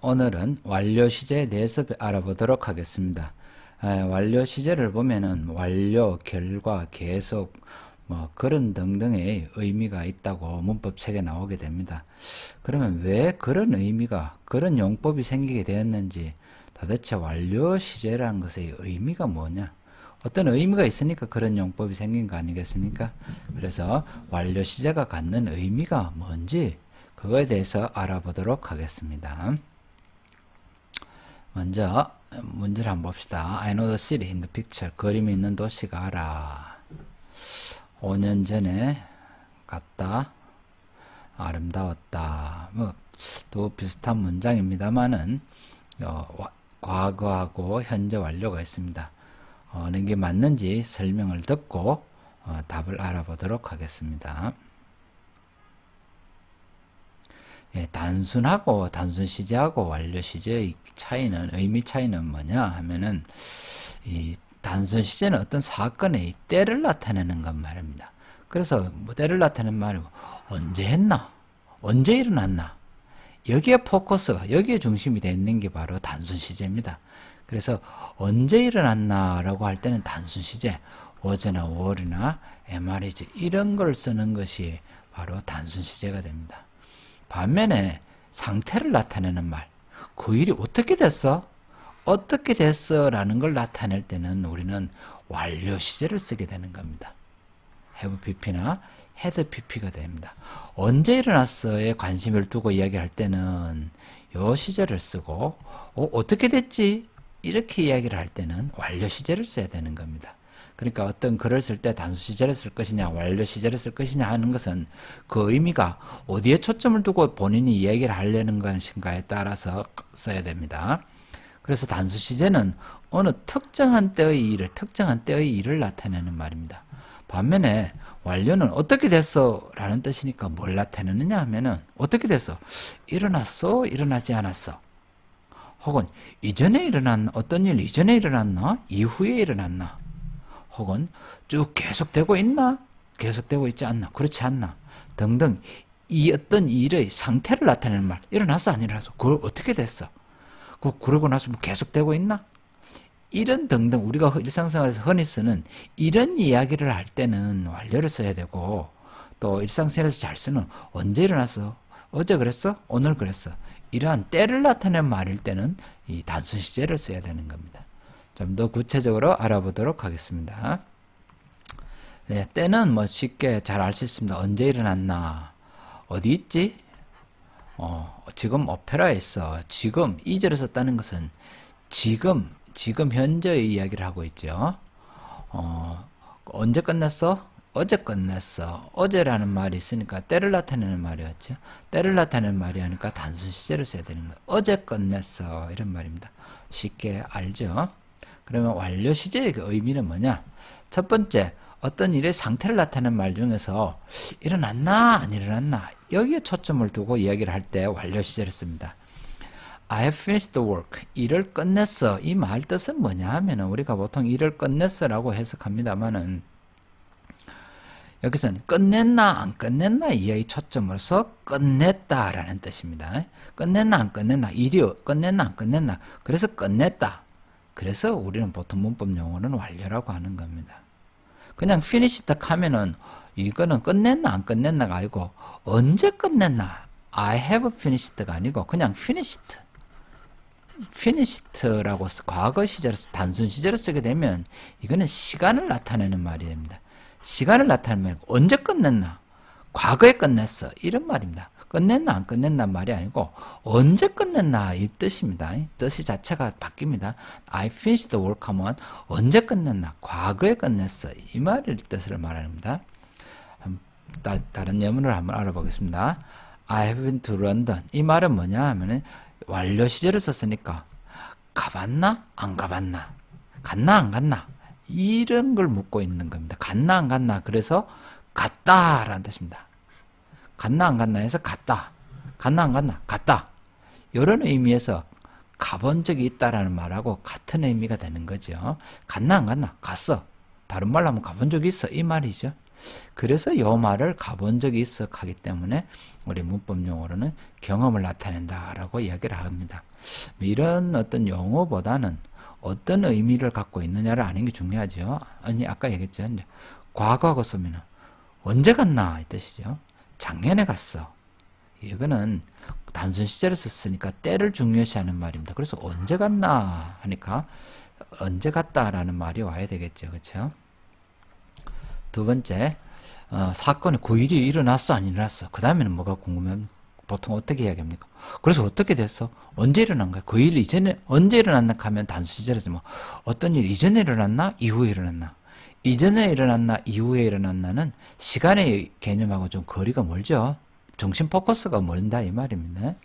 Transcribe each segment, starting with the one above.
오늘은 완료 시제에 대해서 알아보도록 하겠습니다. 완료 시제를 보면은 완료, 결과, 계속 뭐 그런 등등의 의미가 있다고 문법책에 나오게 됩니다. 그러면 왜 그런 의미가, 그런 용법이 생기게 되었는지, 도대체 완료 시제라는 것의 의미가 뭐냐? 어떤 의미가 있으니까 그런 용법이 생긴 거 아니겠습니까? 그래서 완료 시제가 갖는 의미가 뭔지 그거에 대해서 알아보도록 하겠습니다. 먼저 문제를 한번 봅시다. I know the city in the picture. 그림이 있는 도시가 알아. 5년 전에 갔다. 아름다웠다. 뭐 또 비슷한 문장입니다만은 과거하고 현재 완료가 있습니다. 어느 게 맞는지 설명을 듣고 답을 알아보도록 하겠습니다. 예, 단순하고 단순 시제하고 완료 시제의 차이는, 의미 차이는 뭐냐 하면은, 이 단순 시제는 어떤 사건의 때를 나타내는 것 말입니다. 그래서 뭐 때를 나타내는 말이 언제 했나, 언제 일어났나, 여기에 포커스가, 여기에 중심이 되어 있는 게 바로 단순 시제입니다. 그래서 언제 일어났나 라고 할 때는 단순 시제, was나 were나 MR이죠. 이런 걸 쓰는 것이 바로 단순 시제가 됩니다. 반면에 상태를 나타내는 말, 그 일이 어떻게 됐어? 어떻게 됐어? 라는 걸 나타낼 때는 우리는 완료 시제를 쓰게 되는 겁니다. have pp나 had pp가 됩니다. 언제 일어났어에 관심을 두고 이야기할 때는 요 시제를 쓰고, 어떻게 됐지? 이렇게 이야기를 할 때는 완료 시제를 써야 되는 겁니다. 그러니까 어떤 글을 쓸 때 단수 시제를 쓸 것이냐, 완료 시제를 쓸 것이냐 하는 것은 그 의미가 어디에 초점을 두고 본인이 이야기를 하려는 것인가에 따라서 써야 됩니다. 그래서 단수 시제는 어느 특정한 때의 일을 나타내는 말입니다. 반면에 완료는 어떻게 됐어? 라는 뜻이니까 뭘 나타내느냐 하면은 어떻게 됐어? 일어났어? 일어나지 않았어? 혹은 이전에 일어난 어떤 일 이전에 일어났나? 이후에 일어났나? 혹은 쭉 계속되고 있나? 계속되고 있지 않나? 그렇지 않나? 등등 이 어떤 일의 상태를 나타내는 말. 일어났어? 안 일어났어? 그걸 어떻게 됐어? 그러고 나서 뭐 계속되고 있나? 이런 등등 우리가 일상생활에서 흔히 쓰는 이런 이야기를 할 때는 완료를 써야 되고, 또 일상생활에서 잘 쓰는 언제 일어났어? 어제 그랬어? 오늘 그랬어? 이러한 때를 나타내는 말일 때는 이 단순 시제를 써야 되는 겁니다. 좀 더 구체적으로 알아보도록 하겠습니다. 네, 때는 뭐 쉽게 잘 알 수 있습니다. 언제 일어났나? 어디 있지? 지금 오페라에 있어. 지금 이 절을 썼다는 것은 지금 현재의 이야기를 하고 있죠. 언제 끝났어? 어제 끝냈어. 어제라는 말이 있으니까 때를 나타내는 말이었죠. 때를 나타내는 말이 하니까 단순 시제를 써야 되는 거예요. 어제 끝냈어. 이런 말입니다. 쉽게 알죠? 그러면 완료 시제의 그 의미는 뭐냐? 첫 번째, 어떤 일의 상태를 나타내는 말 중에서 일어났나 안 일어났나 여기에 초점을 두고 이야기를 할 때 완료 시제를 씁니다. I have finished the work. 일을 끝냈어. 이 말 뜻은 뭐냐 하면은 우리가 보통 일을 끝냈어 라고 해석합니다만은, 여기서는 끝냈나 안 끝냈나 이의 초점으로서 끝냈다 라는 뜻입니다. 끝냈나 안 끝냈나, 일이 끝냈나 안 끝냈나, 그래서 끝냈다. 그래서 우리는 보통 문법 용어는 완료라고 하는 겁니다. 그냥 finished 하면은 이거는 끝냈나 안 끝냈나가 아니고 언제 끝냈나, I have finished가 아니고 그냥 finished라고 과거 시제로, 단순 시제로 쓰게 되면 이거는 시간을 나타내는 말이 됩니다. 시간을 나타내면 언제 끝냈나, 과거에 끝냈어, 이런 말입니다. 끝냈나 안 끝냈나 말이 아니고 언제 끝냈나 이 뜻입니다. 뜻이 자체가 바뀝니다. I finished the work 하면 언제 끝냈나, 과거에 끝냈어, 이 말의 뜻을 말합니다. 다른 예문을 한번 알아보겠습니다. I have been to London. 이 말은 뭐냐 하면은 완료 시제를 썼으니까 가봤나 안 가봤나, 갔나 안 갔나, 이런 걸 묻고 있는 겁니다. 갔나 안 갔나, 그래서 갔다 라는 뜻입니다. 갔나 안 갔나 해서 갔다, 갔나 안 갔나, 갔다, 이런 의미에서 가본 적이 있다라는 말하고 같은 의미가 되는 거죠. 갔나 안 갔나, 갔어. 다른 말로 하면 가본 적이 있어, 이 말이죠. 그래서 요 말을 가본 적이 있어 하기 때문에 우리 문법 용어로는 경험을 나타낸다라고 이야기를 합니다. 이런 어떤 용어보다는 어떤 의미를 갖고 있느냐를 아는 게 중요하죠. 아니, 아까 얘기했죠. 이제 과거하고 쓰면 언제 갔나 이 뜻이죠. 작년에 갔어. 이거는 단순 시제를 썼으니까 때를 중요시하는 말입니다. 그래서 언제 갔나 하니까 언제 갔다라는 말이 와야 되겠죠. 그렇죠? 두 번째, 사건이 그 일이 일어났어 안 일어났어? 그 다음에는 뭐가 궁금하면 보통 어떻게 이야기합니까? 그래서 어떻게 됐어? 언제 일어난 거야? 그 일 이전에 언제 일어났나 하면 단순 시제로서 뭐 어떤 일 이전에 일어났나? 이후에 일어났나? 이전에 일어났나? 이후에 일어났나는 시간의 개념하고 좀 거리가 멀죠. 중심 포커스가 멀다 이 말입니다.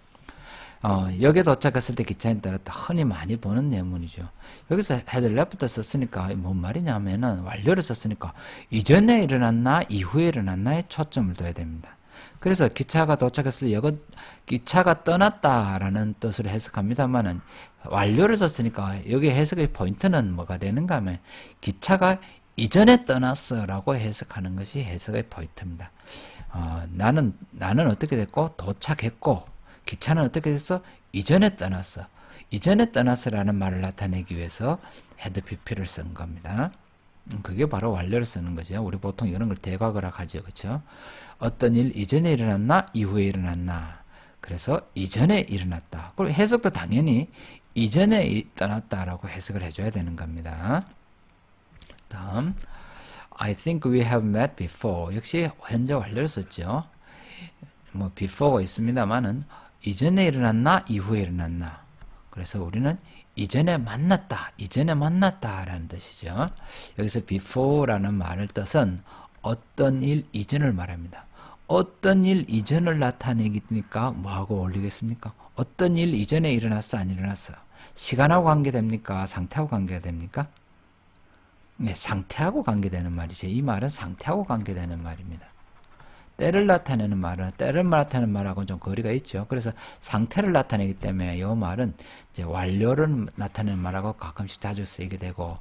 여기에 도착했을 때 기차에 따랐다 흔히 많이 보는 예문이죠. 여기서 had left를 썼으니까 뭔 말이냐면은 완료를 썼으니까 이전에 일어났나 이후에 일어났나에 초점을 둬야 됩니다. 그래서 기차가 도착했을 때 이건 기차가 떠났다라는 뜻으로 해석합니다만은 완료를 썼으니까 여기 해석의 포인트는 뭐가 되는가 하면 기차가 이전에 떠났어라고 해석하는 것이 해석의 포인트입니다. 나는 어떻게 됐고 도착했고 기차는 어떻게 됐어? 이전에 떠났어. 이전에 떠났어라는 말을 나타내기 위해서 had pp를 쓴 겁니다. 그게 바로 완료를 쓰는 거죠. 우리 보통 이런 걸 대과거라 하죠. 그렇죠? 어떤 일 이전에 일어났나 이후에 일어났나. 그래서 이전에 일어났다. 그리고 해석도 당연히 이전에 떠났다라고 해석을 해줘야 되는 겁니다. 다음 I think we have met before. 역시 현재 완료를 썼죠. 뭐 before가 있습니다만은 이전에 일어났나 이후에 일어났나. 그래서 우리는 이전에 만났다 라는 뜻이죠. 여기서 before라는 말의 뜻은 어떤 일 이전을 말합니다. 어떤 일 이전을 나타내니까 뭐하고 어울리겠습니까? 어떤 일 이전에 일어났어 안 일어났어? 시간하고 관계됩니까? 상태하고 관계가 됩니까? 네, 상태하고 관계되는 말이죠. 이 말은 상태하고 관계되는 말입니다. 때를 나타내는 말은 때를 나타내는 말하고는 좀 거리가 있죠. 그래서 상태를 나타내기 때문에 이 말은 이제 완료를 나타내는 말하고 가끔씩 자주 쓰이게 되고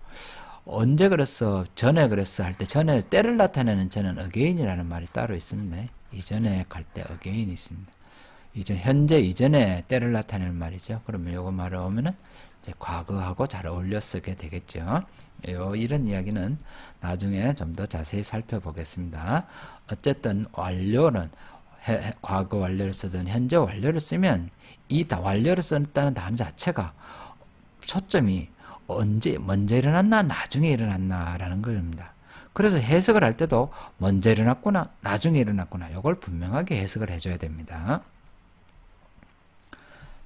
언제 그랬어, 전에 그랬어 할 때 전에 때를 나타내는 저는 again이라는 말이 따로 있습니다. 이전에 갈 때 again이 있습니다. 현재 이전에 때를 나타내는 말이죠. 그러면 요거 말을 오면은 이제 과거하고 잘 어울려 쓰게 되겠죠. 이런 이야기는 나중에 좀 더 자세히 살펴보겠습니다. 어쨌든 완료는 과거 완료를 쓰든 현재 완료를 쓰면 이 완료를 썼다는 단어 자체가 초점이 언제 먼저 일어났나 나중에 일어났나 라는 겁니다. 그래서 해석을 할 때도 먼저 일어났구나 나중에 일어났구나 이걸 분명하게 해석을 해줘야 됩니다.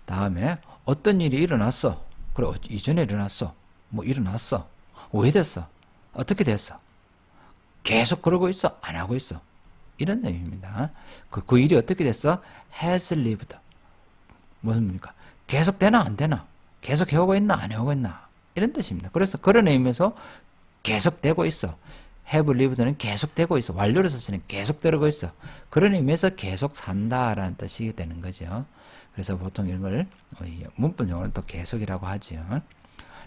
다음에 어떤 일이 일어났어. 그래 이전에 일어났어. 뭐 일어났어. 왜 됐어? 어떻게 됐어? 계속 그러고 있어? 안 하고 있어? 이런 내용입니다. 그 일이 어떻게 됐어? has lived. 무슨 말입니까? 계속 되나 안 되나? 계속 해오고 있나 안 해오고 있나? 이런 뜻입니다. 그래서 그런 의미에서 계속 되고 있어. have lived는 계속 되고 있어. 완료를 썼으니 계속 되고 있어. 그런 의미에서 계속 산다라는 뜻이 되는 거죠. 그래서 보통 이런 걸 문법 용어는 또 계속이라고 하죠.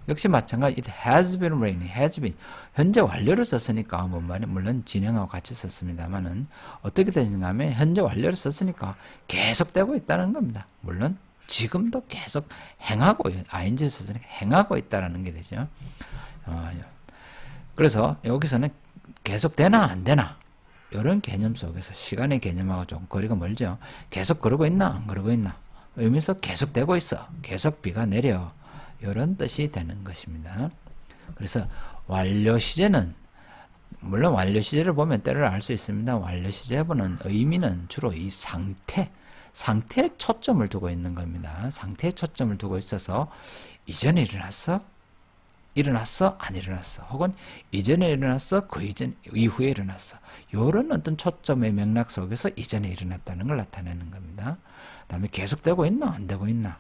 역시 마찬가지 it has been raining, has been 현재 완료를 썼으니까 뭔 말이 물론 진행하고 같이 썼습니다만은 어떻게 되는가 하면 현재 완료를 썼으니까 계속되고 있다는 겁니다. 물론 지금도 계속 행하고 ing 썼으니까 행하고 있다라는 게 되죠. 그래서 여기서는 계속되나 안 되나 이런 개념 속에서 시간의 개념하고 좀 거리가 멀죠. 계속 그러고 있나 안 그러고 있나 의미에서 계속되고 있어. 계속 비가 내려. 이런 뜻이 되는 것입니다. 그래서 완료 시제는 물론 완료 시제를 보면 때를 알 수 있습니다. 완료 시제보는 의미는 주로 이 상태에 초점을 두고 있는 겁니다. 상태에 초점을 두고 있어서 이전에 일어났어? 안 일어났어? 혹은 이전에 일어났어? 그 이후에 일어났어? 이런 어떤 초점의 맥락 속에서 이전에 일어났다는 걸 나타내는 겁니다. 그 다음에 계속되고 있나 안 되고 있나?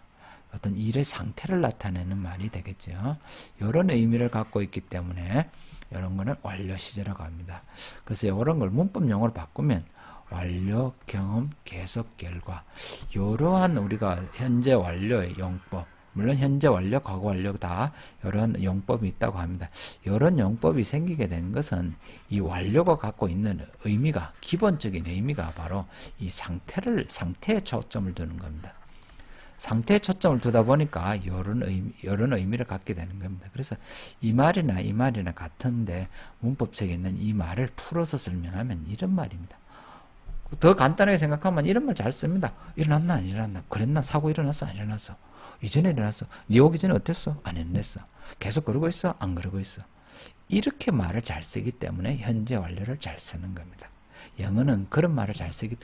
어떤 일의 상태를 나타내는 말이 되겠죠. 이런 의미를 갖고 있기 때문에 이런 거는 완료 시제라고 합니다. 그래서 이런 걸 문법 용어로 바꾸면 완료, 경험, 계속, 결과 이러한 우리가 현재 완료의 용법 물론 현재 완료, 과거 완료 다 이런 용법이 있다고 합니다. 이런 용법이 생기게 된 것은 이 완료가 갖고 있는 의미가, 기본적인 의미가 바로 이 상태에 초점을 두는 겁니다. 상태에 초점을 두다 보니까 이런 의미를 갖게 되는 겁니다. 그래서 이 말이나 같은데 문법책에 있는 이 말을 풀어서 설명하면 이런 말입니다. 더 간단하게 생각하면 이런 말 잘 씁니다. 일어났나 안 일어났나? 그랬나? 사고 일어났어 안 일어났어? 이전에 일어났어? 네 오기 전에 어땠어? 안 일어났어? 계속 그러고 있어? 안 그러고 있어? 이렇게 말을 잘 쓰기 때문에 현재 완료를 잘 쓰는 겁니다. 영어는 그런 말을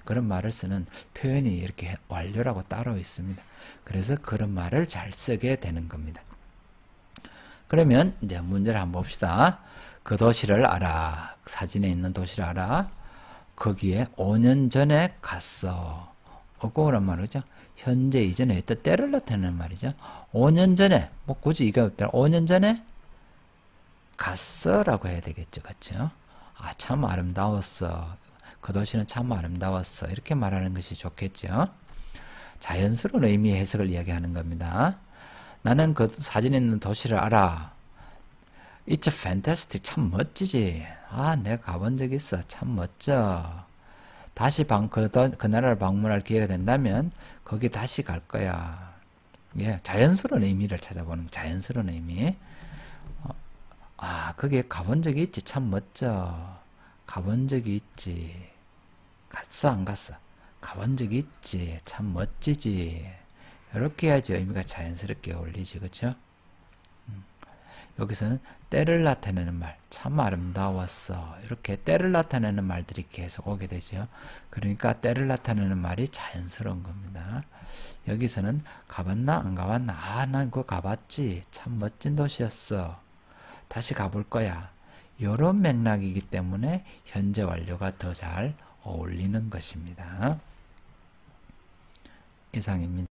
그런 말을 쓰는 표현이 이렇게 완료라고 따로 있습니다. 그래서 그런 말을 잘 쓰게 되는 겁니다. 그러면 이제 문제를 한번 봅시다. 그 도시를 알아. 사진에 있는 도시를 알아. 거기에 5년 전에 갔어. 그거란 말이죠. 현재 이전에 했던 때를 나타내는 말이죠. 5년 전에, 뭐 굳이 이거 없더라. 5년 전에 갔어 라고 해야 되겠죠. 그렇죠? 아, 참 아름다웠어. 그 도시는 참 아름다웠어. 이렇게 말하는 것이 좋겠죠. 자연스러운 의미의 해석을 이야기하는 겁니다. 나는 그 사진에 있는 도시를 알아. It's fantastic. 참 멋지지. 아, 내가 가본 적 있어. 참 멋져. 다시 그 나라를 방문할 기회가 된다면 거기 다시 갈 거야. 예, 자연스러운 의미를 찾아보는 자연스러운 의미. 거기에 가본 적이 있지. 참 멋져. 가본 적이 있지. 갔어 안 갔어? 가본 적이 있지. 참 멋지지. 이렇게 해야지 의미가 자연스럽게 어울리지. 그렇죠? 여기서는 때를 나타내는 말, 참 아름다웠어. 이렇게 때를 나타내는 말들이 계속 오게 되죠. 그러니까 때를 나타내는 말이 자연스러운 겁니다. 여기서는 가봤나 안 가봤나? 아, 난 그거 가봤지. 참 멋진 도시였어. 다시 가볼 거야. 이런 맥락이기 때문에 현재 완료가 더 잘 어울리는 것입니다. 이상입니다.